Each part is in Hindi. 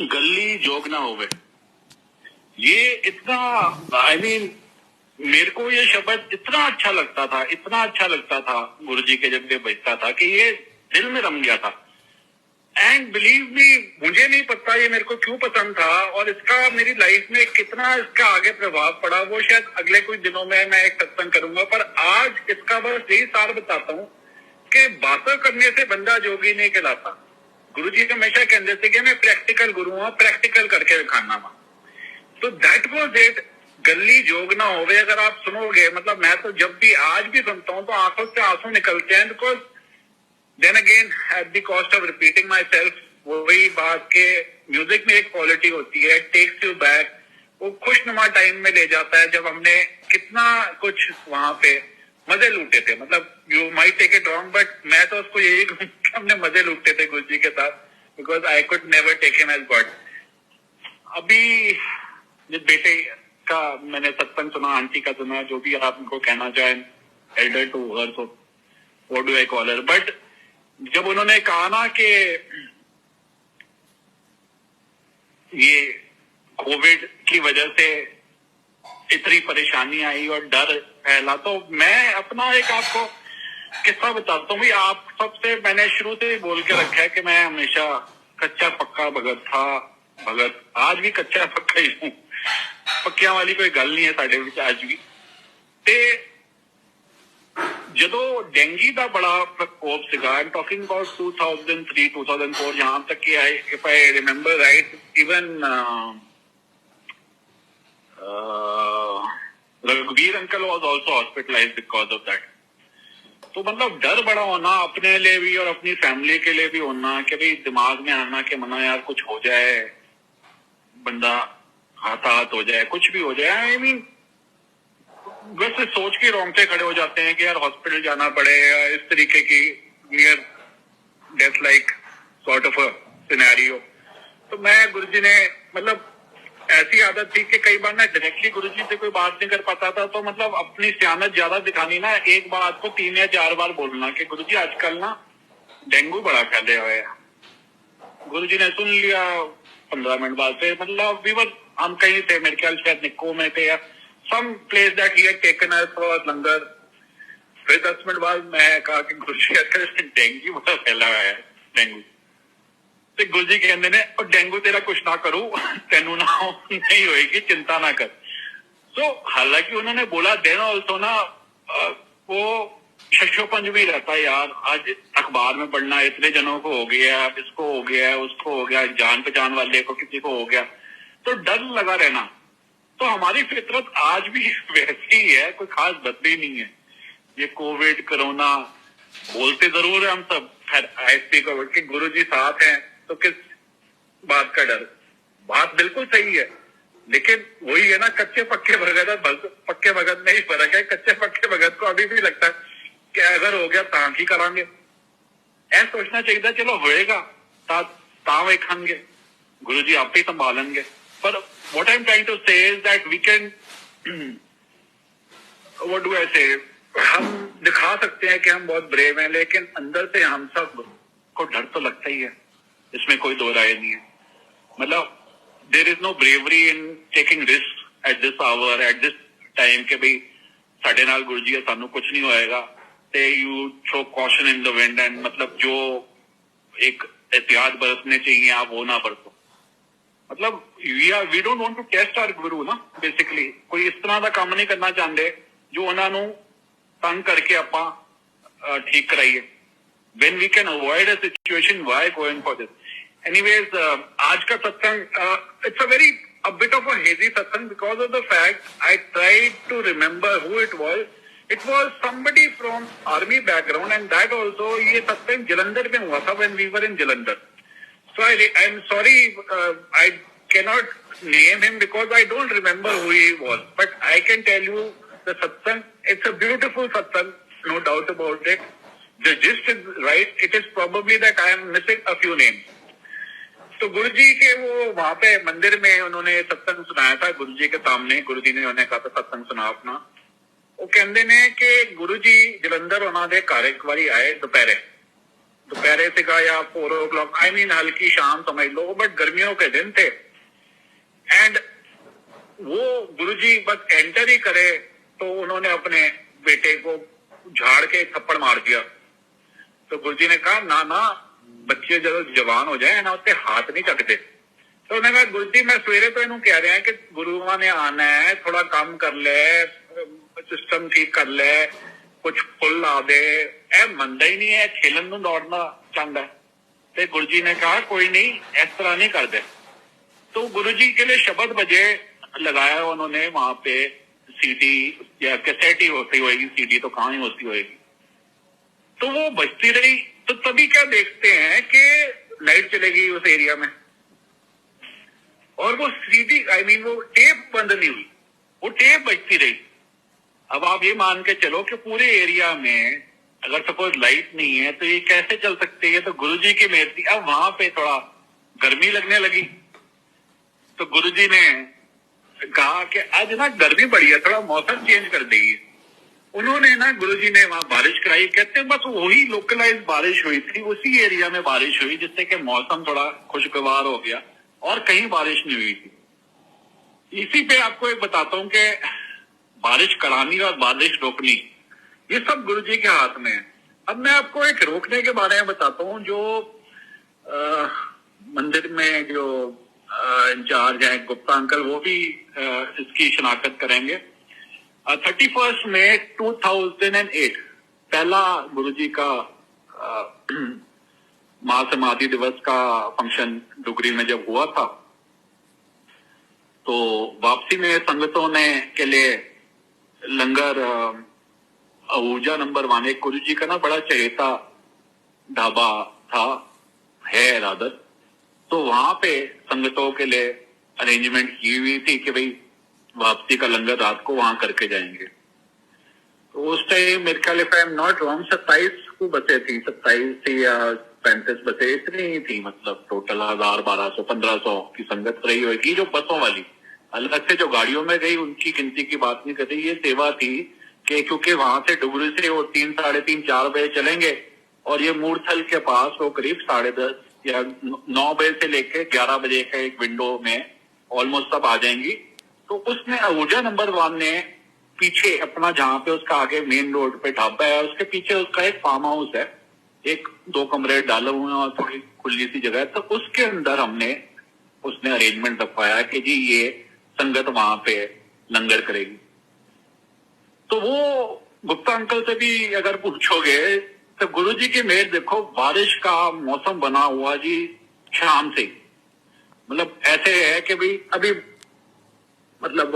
गली जोग ना होवे, ये इतना आई मीन मेरे को ये शब्द इतना अच्छा लगता था, इतना अच्छा लगता था गुरुजी के जब ये बजता था कि ये दिल में रम गया था। एंड बिलीव मी, मुझे नहीं पता ये मेरे को क्यों पसंद था और इसका मेरी लाइफ में कितना इसका आगे प्रभाव पड़ा, वो शायद अगले कुछ दिनों में मैं एक सत्संग करूंगा। पर आज इसका बस यही सार बताता हूँ कि बातें करने से बंदा जोगी नहीं कहलाता। गुरुजी हमेशा कहते थे कि मैं प्रैक्टिकल गुरु हूँ, प्रैक्टिकल करके दिखाना वा। तो दैट वाज इट। गली जोग ना होवे, अगर आप सुनोगे, मतलब मैं तो जब भी आज भी सुनता हूँ तो आंखों से आंसू निकलते हैं। Because then again at the cost of repeating myself, वही बात के म्यूजिक में एक क्वालिटी होती है, टेक्स यू बैक। वो खुशनुमा टाइम में ले जाता है जब हमने कितना कुछ वहां पे मजे लूटे थे। मतलब you might take it wrong, but मैं तो उसको यही कहूँ कि हमने मजे लूटे थे गुरु जी के साथ, because I could never take him as God. अभी जिस बेटे का मैंने सत्संग सुना, आंटी का सुना, जो भी आप उनको कहना चाहें, elder to her, so what do I call her. But जब उन्होंने कहा ना कि ये कोविड की वजह से इतनी परेशानी आई और डर फैला, तो मैं अपना एक आपको किस्सा बताता हूँ। आप सबसे मैंने शुरू से बोल के रखा है कि मैं हमेशा कच्चा पक्का भगत था, भगत आज भी कच्चा पक्का ही हूँ, पक्किया वाली कोई गल नहीं है साडे विच आज भी। ते जदों डेंगी का बड़ा प्रकोप सीगा, आई एम टॉकिंग अबाउट 2003-2004, जहां तक कि if I remember right, even रघुवीर uncle was also hospitalized because of that. तो मतलब डर बड़ा होना अपने लिए भी और अपनी फैमिली के लिए भी होना कि भाई दिमाग में आना कि मना यार कुछ हो जाए, बंदा हाथ हो जाए, कुछ भी हो जाए। आई मीन बस सोच के रोंगटे खड़े हो जाते हैं कि यार हॉस्पिटल जाना पड़े, या इस तरीके की near death like sort of a scenario. तो मैं गुरुजी ने, मतलब ऐसी आदत थी कि कई बार मैं डायरेक्टली गुरुजी से कोई बात नहीं कर पाता था, तो मतलब अपनी सियानत ज्यादा दिखानी ना, एक बात को 3 या 4 बार बोलना कि गुरुजी आजकल ना डेंगू बड़ा फैले हुआ है। गुरुजी ने सुन लिया, 15 मिनट बाद से मतलब हम कहीं थे, मेरे ख्याल शायद निक्को में थे या some place that he had taken us for langar. फिर 10 मिनट बाद मैं कहा कि गुरुजी आजकल डेंगू बड़ा फैला हुआ है, डेंगू। तो गुरुजी कहते ने और डेंगू तेरा कुछ ना करूं, तेनू ना नहीं होएगी, चिंता ना कर। तो हालांकि उन्होंने बोला देन ऑल्सो ना, वो शशोपंज भी रहता है यार, आज अखबार में पढ़ना इतने जनों को हो गया, इसको हो गया, उसको हो गया, जान पहचान वाले को किसी को हो गया, तो डर लगा रहना। तो हमारी फितरत आज भी वैसी ही है, कोई खास बदली नहीं है। ये कोविड कोरोना बोलते जरूर है हम सब, खैर आईएसपी कोविड के गुरु जी साथ हैं, तो किस बात का डर। बात बिल्कुल सही है, लेकिन वही है ना, कच्चे पक्के भगत, पक्के भगत में ही फर्क है। कच्चे पक्के भगत को अभी भी लगता है कि अगर हो गया तां की करांगे, ऐसा सोचना चाहिए चलो होएगा तां वेखांगे, गुरु जी आप ही संभालेंगे। पर what I'm trying to say is that we can what do I say, हम दिखा सकते हैं कि हम बहुत ब्रेव हैं, लेकिन अंदर से हम सब को डर तो लगता ही है, इसमें कोई दो राय नहीं है। मतलब there is no bravery in taking risk at this hour, at this time के भाई साडे नाल गुरु जी है, सानू कुछ नहीं होएगा, ते you throw caution in the wind and मतलब जो एक एहतियात बरतने चाहिए आप वो ना बरतो। मतलब we don't want to test our guru ना, बेसिकली कोई इस तरह का काम नहीं करना चाहते जो उन्होंने तंग करके आप ठीक कराइए। When we can avoid a situation, why going for this. Anyways, आज का सत्संग it's a very a bit of a hazy satsang because of the fact I tried to remember who it was. It was somebody from army background, and that also ये सत्संग जलंधर में हुआ था when we were in Jalandhar. So I'm sorry, I cannot name him because I don't remember who he was. But I can tell you the satsang, it's a beautiful satsang, no doubt about it. The gist is right. It is probably that I am missing a few names. तो गुरुजी के वो वहां पे मंदिर में उन्होंने सत्संग सुनाया था, गुरुजी के सामने। गुरुजी ने उन्हें कहा था सत्संग सुना अपना। वो कहते ने कि गुरुजी जलंधर उन्होंने घर एक बारी आए दोपहरे, दोपहर से का या 4 o'clock, आई मीन हल्की शाम समझ लो, बट गर्मियों के दिन थे। एंड वो गुरुजी बस एंटर ही करे तो उन्होंने अपने बेटे को झाड़ के एक थप्पड़ मार दिया। तो गुरुजी ने कहा ना ना, बच्चे जब जवान हो जाए ना उससे हाथ नहीं चकते। तो उन्होंने कहा गुरुजी मैं सवेरे तो इन्हों कह रहे हैं कि गुरुआ ने आना है, थोड़ा काम कर ले, सिस्टम ठीक कर ले, कुछ फुल ला दे। ए मंदा ही नहीं है, खेलन नूं दौड़ना चाहता है। तो गुरुजी ने कहा कोई नहीं, इस तरह नहीं कर दे। तो गुरुजी के लिए शब्द बजे लगाया उन्होंने वहां पे, सीडी या कैसेट ही होती होगी, सीडी तो कहाँ ही होती होगी। तो वो बजती रही। तो तभी क्या देखते हैं कि लाइट चलेगी उस एरिया में, और वो सीडी आई मीन वो टेप बंद नहीं हुई, वो टेप बजती रही। अब आप ये मान के चलो कि पूरे एरिया में अगर सपोज लाइट नहीं है तो ये कैसे चल सकती है। तो गुरुजी की मेहर थी। अब वहां पे थोड़ा गर्मी लगने लगी, तो गुरुजी ने कहा कि आज ना गर्मी बढ़ी है, थोड़ा मौसम चेंज कर देगी। उन्होंने ना गुरुजी ने वहां बारिश कराई। कहते हैं बस वही लोकलाइज बारिश हुई थी, उसी एरिया में बारिश हुई, जिससे कि मौसम थोड़ा खुशगवार हो गया, और कहीं बारिश नहीं हुई थी। इसी पे आपको एक बताता हूं कि बारिश करानी और बारिश रोकनी ये सब गुरुजी के हाथ में है। अब मैं आपको एक रोकने के बारे में बताता हूँ। जो मंदिर में जो इंचार्ज है गुप्ता अंकल, वो भी इसकी शिनाख्त करेंगे। 31 मई 2008 पहला गुरुजी का महासमाधि दिवस का फंक्शन डुगरी में जब हुआ था, तो वापसी में संगतों ने के लिए लंगर ऊर्जा नंबर 1 एक गुरुजी का ना बड़ा चहेता ढाबा था, है रादर। तो वहां पे संगतों के लिए अरेंजमेंट की हुई थी कि भाई वापसी का लंगर रात को वहां करके जाएंगे। तो उस टाइम मेरे ख्याल if I am not wrong 27 को बसे थी, 27 थी या 35 बसे, इतनी ही थी। मतलब टोटल 1000, 1200, 1500 की संगत रही होगी जो बसों वाली। अलग से जो गाड़ियों में गई उनकी गिनती की बात नहीं कर रही। ये सेवा थी कि क्योंकि वहां से डुगरी से वो 3, 3:30, 4 बजे चलेंगे, और ये मूर्थल के पास वो करीब 10:30 या 9 बजे से लेकर 11 बजे का एक विंडो में ऑलमोस्ट सब आ जाएंगी। तो उसने ऊर्जा नंबर 1 ने पीछे अपना, जहां पे उसका आगे मेन रोड पे ढाबा है, उसके पीछे उसका एक फार्म हाउस है, 1-2 कमरे डाले हुए हैं और थोड़ी खुली सी जगह है। तो उसके अंदर उसने अरेंजमेंट रखवाया कि जी ये संगत वहां पे लंगर करेगी। तो वो गुप्ता अंकल से भी अगर पूछोगे तो गुरुजी की मेहर देखो, बारिश का मौसम बना हुआ जी शाम से। मतलब ऐसे है कि भाई अभी मतलब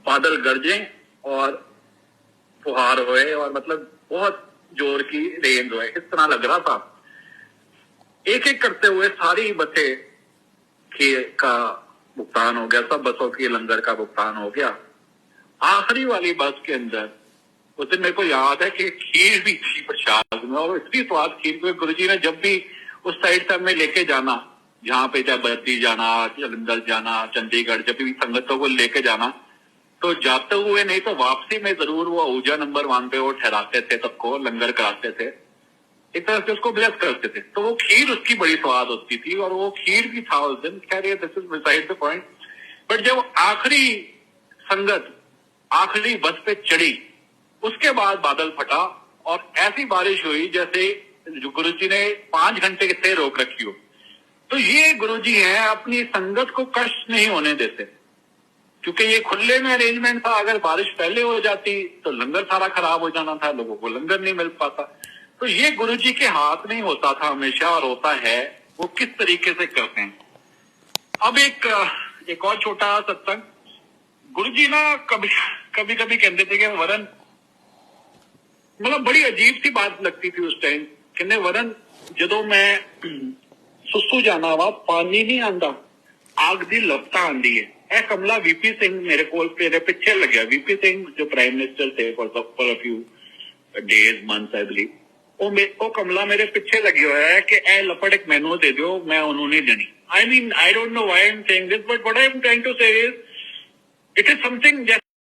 बादल गरजे और फुहार होए और मतलब बहुत जोर की रेंज होए, इस तरह लग रहा था। एक एक करते हुए सारी बसें का भुगतान हो गया, सब बसों के लंगर का भुगतान हो गया। आखिरी वाली बस के अंदर उस दिन मेरे को याद है कि खीर भी थी प्रसाद में, और इतनी स्वाद खीर को गुरुजी ने जब भी उस साइड से हमें लेके जाना, जहाँ पे चाहे बद्री जाना, जलंधर जाना, चंडीगढ़, जब भी संगतों को लेके जाना, तो जाते हुए नहीं तो वापसी में जरूर वो ऊर्जा नंबर 1 पे वो ठहराते थे, सबको लंगर कराते थे, एक तरह से उसको ब्लेस करते थे। तो वो खीर उसकी बड़ी स्वाद होती थी, और वो खीर भी था उस दिन। कह रही है this is beside the point. But जब आखिरी संगत आखिरी बस पे चढ़ी, उसके बाद बादल फटा और ऐसी बारिश हुई जैसे गुरुजी ने 5 घंटे से रोक रखी हो। तो ये गुरुजी हैं, अपनी संगत को कष्ट नहीं होने देते, क्योंकि ये खुले में अरेंजमेंट था। अगर बारिश पहले हो जाती तो लंगर सारा खराब हो जाना था, लोगों को लंगर नहीं मिल पाता। तो ये गुरुजी के हाथ में होता था हमेशा, और होता है, वो किस तरीके से करते हैं। अब एक और छोटा सत्संग। गुरुजी ना कभी कभी कहते थे कि वरन, मतलब बड़ी अजीब सी बात लगती थी उस टाइम, कहने वरन जदों मैं सुसु जाना वा पानी नहीं आंदा, आग दी लपटा आंदी है। ए कमला वीपी सिंह मेरे को पीछे लग गया। वीपी सिंह जो प्राइम मिनिस्टर थे for a few days months I believe, वो कमला मेरे पीछे लगी हुआ है कि ए लपट एक मैनू दे दो, मैं उन्होंने देनी। I mean I don't know why I am saying this, but what I am trying to say is it is something